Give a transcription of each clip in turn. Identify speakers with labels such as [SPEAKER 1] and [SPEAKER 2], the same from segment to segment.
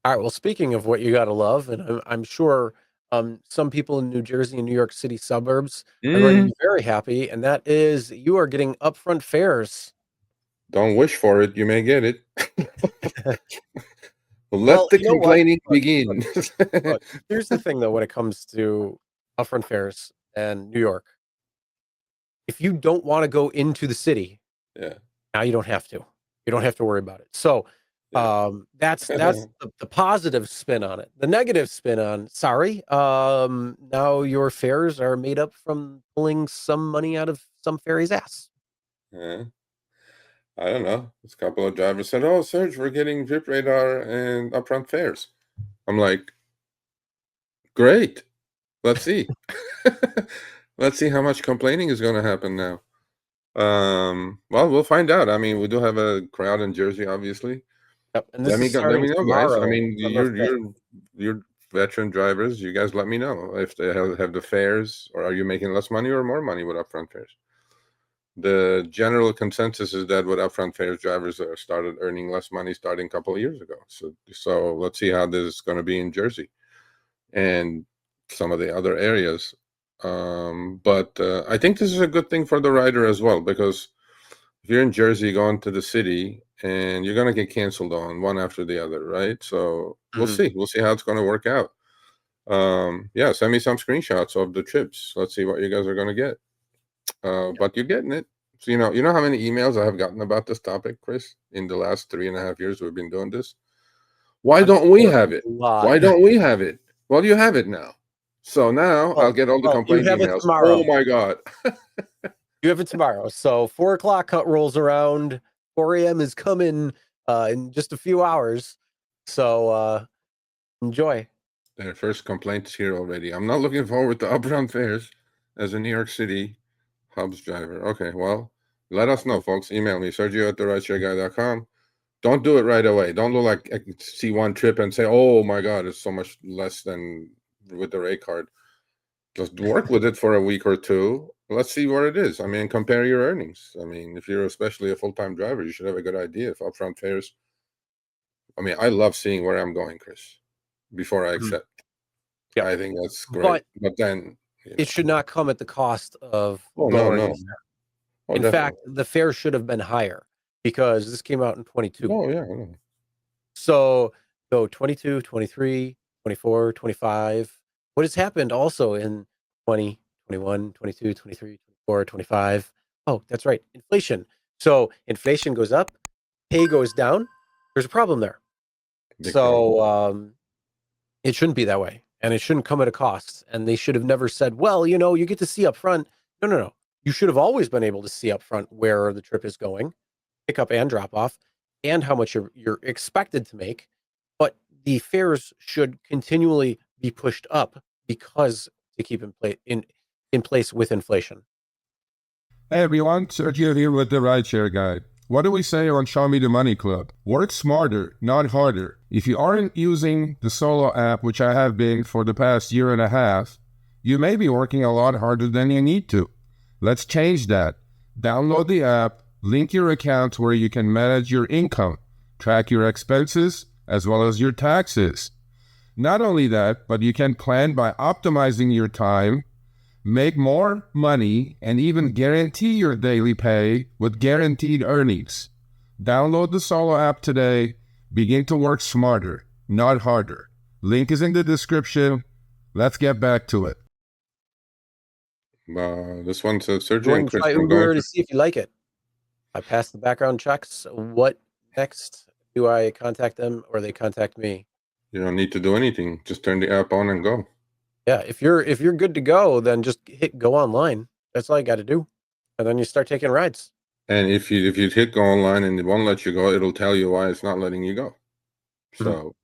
[SPEAKER 1] All right. Well, speaking of what you gotta love, and I'm sure some people in New Jersey and New York City suburbs are going to
[SPEAKER 2] Mm,
[SPEAKER 1] be very happy, and that is you are getting upfront fares.
[SPEAKER 2] don't wish for it. You may get it.
[SPEAKER 1] Well,
[SPEAKER 2] Let the
[SPEAKER 1] you know what?
[SPEAKER 2] complaining
[SPEAKER 1] Look, look,
[SPEAKER 2] begin.
[SPEAKER 1] look. Here's the thing, though, when it comes to upfront fares and New York, if you don't want to go into the city,
[SPEAKER 2] Yeah,
[SPEAKER 1] now you don't have to. You don't have to worry about it. So
[SPEAKER 2] yeah.
[SPEAKER 1] that's the positive spin on it. The negative spin on, sorry, now your fares are made up from pulling some money out of some ferry's ass.
[SPEAKER 2] Yeah. I don't know. A couple of drivers said, "Oh, Serge, we're getting Drip Radar and upfront fares." I'm like, "Great. Let's see. Let's see how much complaining is going to happen now." Well, we'll find out. I mean, we do have a crowd in Jersey, obviously.
[SPEAKER 1] Yep. And
[SPEAKER 2] Let
[SPEAKER 1] this
[SPEAKER 2] me
[SPEAKER 1] is
[SPEAKER 2] go, let
[SPEAKER 1] starting
[SPEAKER 2] me know, guys. I
[SPEAKER 1] tomorrow,
[SPEAKER 2] mean,
[SPEAKER 1] November 5th.
[SPEAKER 2] you're veteran drivers. You guys let me know if they have the fares, or are you making less money or more money with upfront fares? The general consensus is that with upfront fares, drivers started earning less money starting a couple of years ago. So let's see how this is going to be in Jersey and some of the other areas. But I think this is a good thing for the rider as well, because if you're in Jersey going to the city and you're going to get canceled on one after the other, right? So we'll
[SPEAKER 1] Mhm.
[SPEAKER 2] see. We'll see how it's going to work out. Yeah, send me some screenshots of the trips. Let's see what you guys are going to get. But you're getting it. So you know how many emails I have gotten about this topic, Chris, in the last 3.5 years we've been doing this. Why
[SPEAKER 1] I'm
[SPEAKER 2] don't we
[SPEAKER 1] sure
[SPEAKER 2] have
[SPEAKER 1] a
[SPEAKER 2] it?
[SPEAKER 1] lot.
[SPEAKER 2] Why don't we have it? Well, you have it now. So now I'll
[SPEAKER 1] Well,
[SPEAKER 2] get all the
[SPEAKER 1] well, you
[SPEAKER 2] complaint
[SPEAKER 1] have it
[SPEAKER 2] emails. Oh
[SPEAKER 1] tomorrow.
[SPEAKER 2] my God.
[SPEAKER 1] You have it tomorrow. So 4 o'clock cut rolls around. 4 a.m. is coming in just a few hours. So enjoy.
[SPEAKER 2] Their first complaints here already. I'm not looking forward to upfront fares as a New York City Hubs driver. Okay, well, let us know, folks. Email me, Sergio at therideshareguy.com. Don't do it right away. Don't look like I see one trip and say, oh my God, it's so much less than with the rate card. Just work with it for a week or two. Let's see where it is. I mean, compare your earnings. I mean, if you're especially a full-time driver, you should have a good idea if upfront fares. I mean, I love seeing where I'm going, Chris, before I
[SPEAKER 1] Mhm.
[SPEAKER 2] accept.
[SPEAKER 1] Yep.
[SPEAKER 2] I think that's great.
[SPEAKER 1] But
[SPEAKER 2] But then,
[SPEAKER 1] it should not come at the cost of
[SPEAKER 2] oh no,
[SPEAKER 1] lowering
[SPEAKER 2] no.
[SPEAKER 1] the fare.
[SPEAKER 2] Oh,
[SPEAKER 1] In
[SPEAKER 2] definitely.
[SPEAKER 1] fact, the fare should have been higher because this came out in 22.
[SPEAKER 2] Oh, yeah. No.
[SPEAKER 1] So go 22, 23, 24, 25. What has happened also in 20, 21, 22, 23, 24, 25? Oh, that's right. Inflation. So inflation goes up, pay goes down. There's a problem there.
[SPEAKER 2] Big problem.
[SPEAKER 1] So it shouldn't be that way. And it shouldn't come at a cost. And they should have never said, well, you get to see up front. No, no, no. You should have always been able to see up front where the trip is going, pick up and drop off, and how much you're expected to make. But the fares should continually be pushed up because to keep in place with inflation.
[SPEAKER 3] Hey everyone, Sergio here with the Rideshare Guide. What do we say on Show Me the Money Club? Work smarter, not harder. If you aren't using the Solo app, which I have been for the past year and a half, you may be working a lot harder than you need to. Let's change that. Download the app, link your accounts where you can manage your income, track your expenses, as well as your taxes. Not only that, but you can plan by optimizing your time, make more money, and even guarantee your daily pay with guaranteed earnings. Download the Solo app today. Begin to work smarter, not harder. Link is in the description. Let's get back to it.
[SPEAKER 2] This one says,
[SPEAKER 1] Go
[SPEAKER 2] Sergio
[SPEAKER 1] ahead
[SPEAKER 2] and
[SPEAKER 1] and
[SPEAKER 2] Chris,
[SPEAKER 1] try
[SPEAKER 2] I'm going
[SPEAKER 1] Uber
[SPEAKER 2] to.
[SPEAKER 1] to see if you like it. I passed the background checks. What next? Do I contact them or they contact me?
[SPEAKER 2] You don't need to do anything. Just turn the app on and go.
[SPEAKER 1] Yeah, if you're good to go, then just hit go online. That's all you got to do, and then you start taking rides.
[SPEAKER 2] And if you hit go online and it won't let you go, it'll tell you why it's not letting you go.
[SPEAKER 1] Mhm.
[SPEAKER 2] So,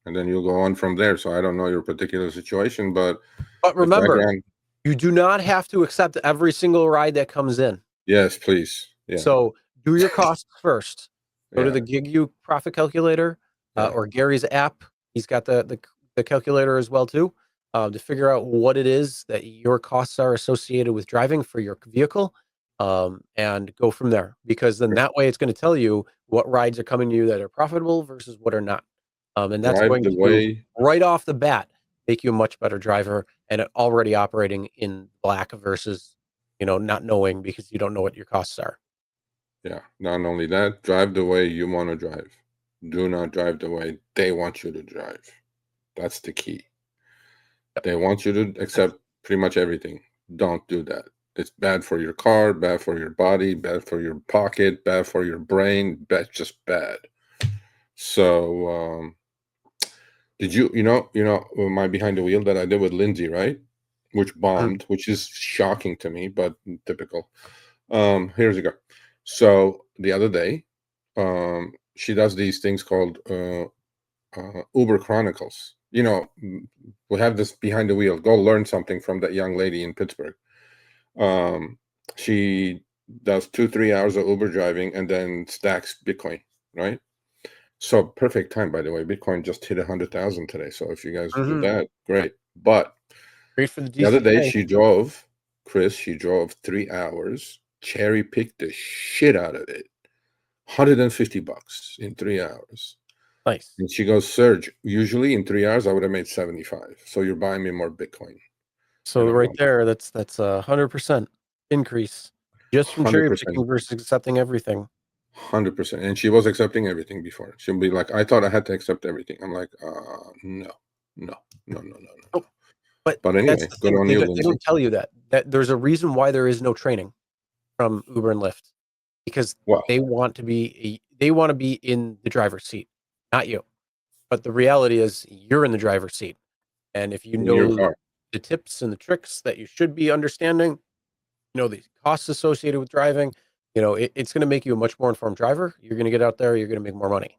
[SPEAKER 2] and then you'll go on from there. So I don't know your particular situation, but
[SPEAKER 1] But
[SPEAKER 2] if
[SPEAKER 1] remember,
[SPEAKER 2] background,
[SPEAKER 1] you do not have to accept every single ride that comes in.
[SPEAKER 2] yes, please. Yeah,
[SPEAKER 1] So do your costs first. Go to
[SPEAKER 2] yeah,
[SPEAKER 1] the GigU Profit Calculator
[SPEAKER 2] yeah.
[SPEAKER 1] or Gary's app. He's got the calculator as well too, to figure out what it is that your costs are associated with driving for your vehicle, and go from there. Because then that way it's going to tell you what rides are coming to you that are profitable versus what are not. And that's
[SPEAKER 2] Drive
[SPEAKER 1] going
[SPEAKER 2] the
[SPEAKER 1] to,
[SPEAKER 2] way.
[SPEAKER 1] right off the bat, make you a much better driver and already operating in black versus, not knowing because you don't know what your costs are.
[SPEAKER 2] Yeah, not only that, drive the way you want to drive. Do not drive the way they want you to drive. That's the key. They want you to accept pretty much everything. Don't do that. It's bad for your car, bad for your body, bad for your pocket, bad for your brain, just bad. So, did you my behind the wheel that I did with Lindsay, right? Which bombed, which is shocking to me, but typical. Here's a go. So the other day, she does these things called Uber Chronicles. We have this behind the wheel. Go learn something from that young lady in Pittsburgh. She does 2-3 hours of Uber driving and then stacks Bitcoin, right? So perfect time, by the way. Bitcoin just hit 100,000 today. So if you guys do that, great. But
[SPEAKER 1] Great for the
[SPEAKER 2] the other day,
[SPEAKER 1] DCA.
[SPEAKER 2] she drove 3 hours, cherry picked the shit out of it. $150 in 3 hours.
[SPEAKER 1] Nice.
[SPEAKER 2] And she goes, Serge, usually in 3 hours, I would have made 75. So you're buying me more Bitcoin.
[SPEAKER 1] So right there, that's 100% increase just from cherry
[SPEAKER 2] 100%.
[SPEAKER 1] picking versus accepting everything.
[SPEAKER 2] 100%. And she was accepting everything before. She'll be like, I thought I had to accept everything. I'm like, no.
[SPEAKER 1] Oh, but
[SPEAKER 2] anyway,
[SPEAKER 1] that's the
[SPEAKER 2] good
[SPEAKER 1] thing.
[SPEAKER 2] on
[SPEAKER 1] They
[SPEAKER 2] you,
[SPEAKER 1] don't
[SPEAKER 2] Lindsay.
[SPEAKER 1] tell you that there's a reason why there is no training from Uber and Lyft, because
[SPEAKER 2] Wow.
[SPEAKER 1] they want to be in the driver's seat, not you. But the reality is you're in the driver's seat. And if you
[SPEAKER 2] In your
[SPEAKER 1] know
[SPEAKER 2] car.
[SPEAKER 1] the tips and the tricks that you should be understanding, the costs associated with driving, it's going to make you a much more informed driver. You're going to get out there, you're going to make more money.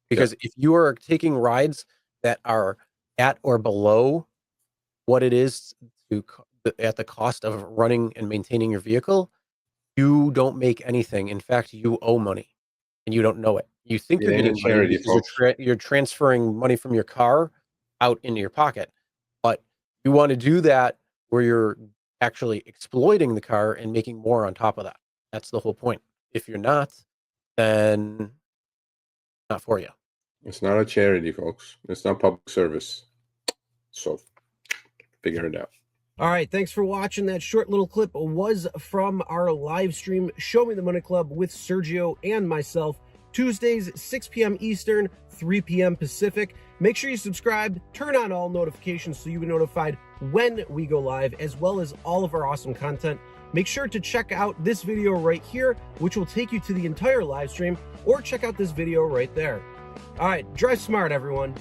[SPEAKER 1] Because if you are taking rides that are at or below what it is at the cost of running and maintaining your vehicle, you don't make anything. In fact, you owe money and you don't know it. You think
[SPEAKER 2] It
[SPEAKER 1] you're
[SPEAKER 2] ain't a
[SPEAKER 1] getting money
[SPEAKER 2] charity,
[SPEAKER 1] because
[SPEAKER 2] folks.
[SPEAKER 1] you're transferring money from your car out into your pocket. But you want to do that where you're actually exploiting the car and making more on top of that. That's the whole point. If you're not, then not for you.
[SPEAKER 2] It's not a charity, folks. It's not public service. So figure it out.
[SPEAKER 4] All right, thanks for watching. That short little clip was from our live stream, Show Me the Money Club with Sergio and myself, Tuesdays, 6 p.m. Eastern, 3 p.m. Pacific. Make sure you subscribe, turn on all notifications so you'll be notified when we go live, as well as all of our awesome content. Make sure to check out this video right here, which will take you to the entire live stream, or check out this video right there. All right, drive smart, everyone.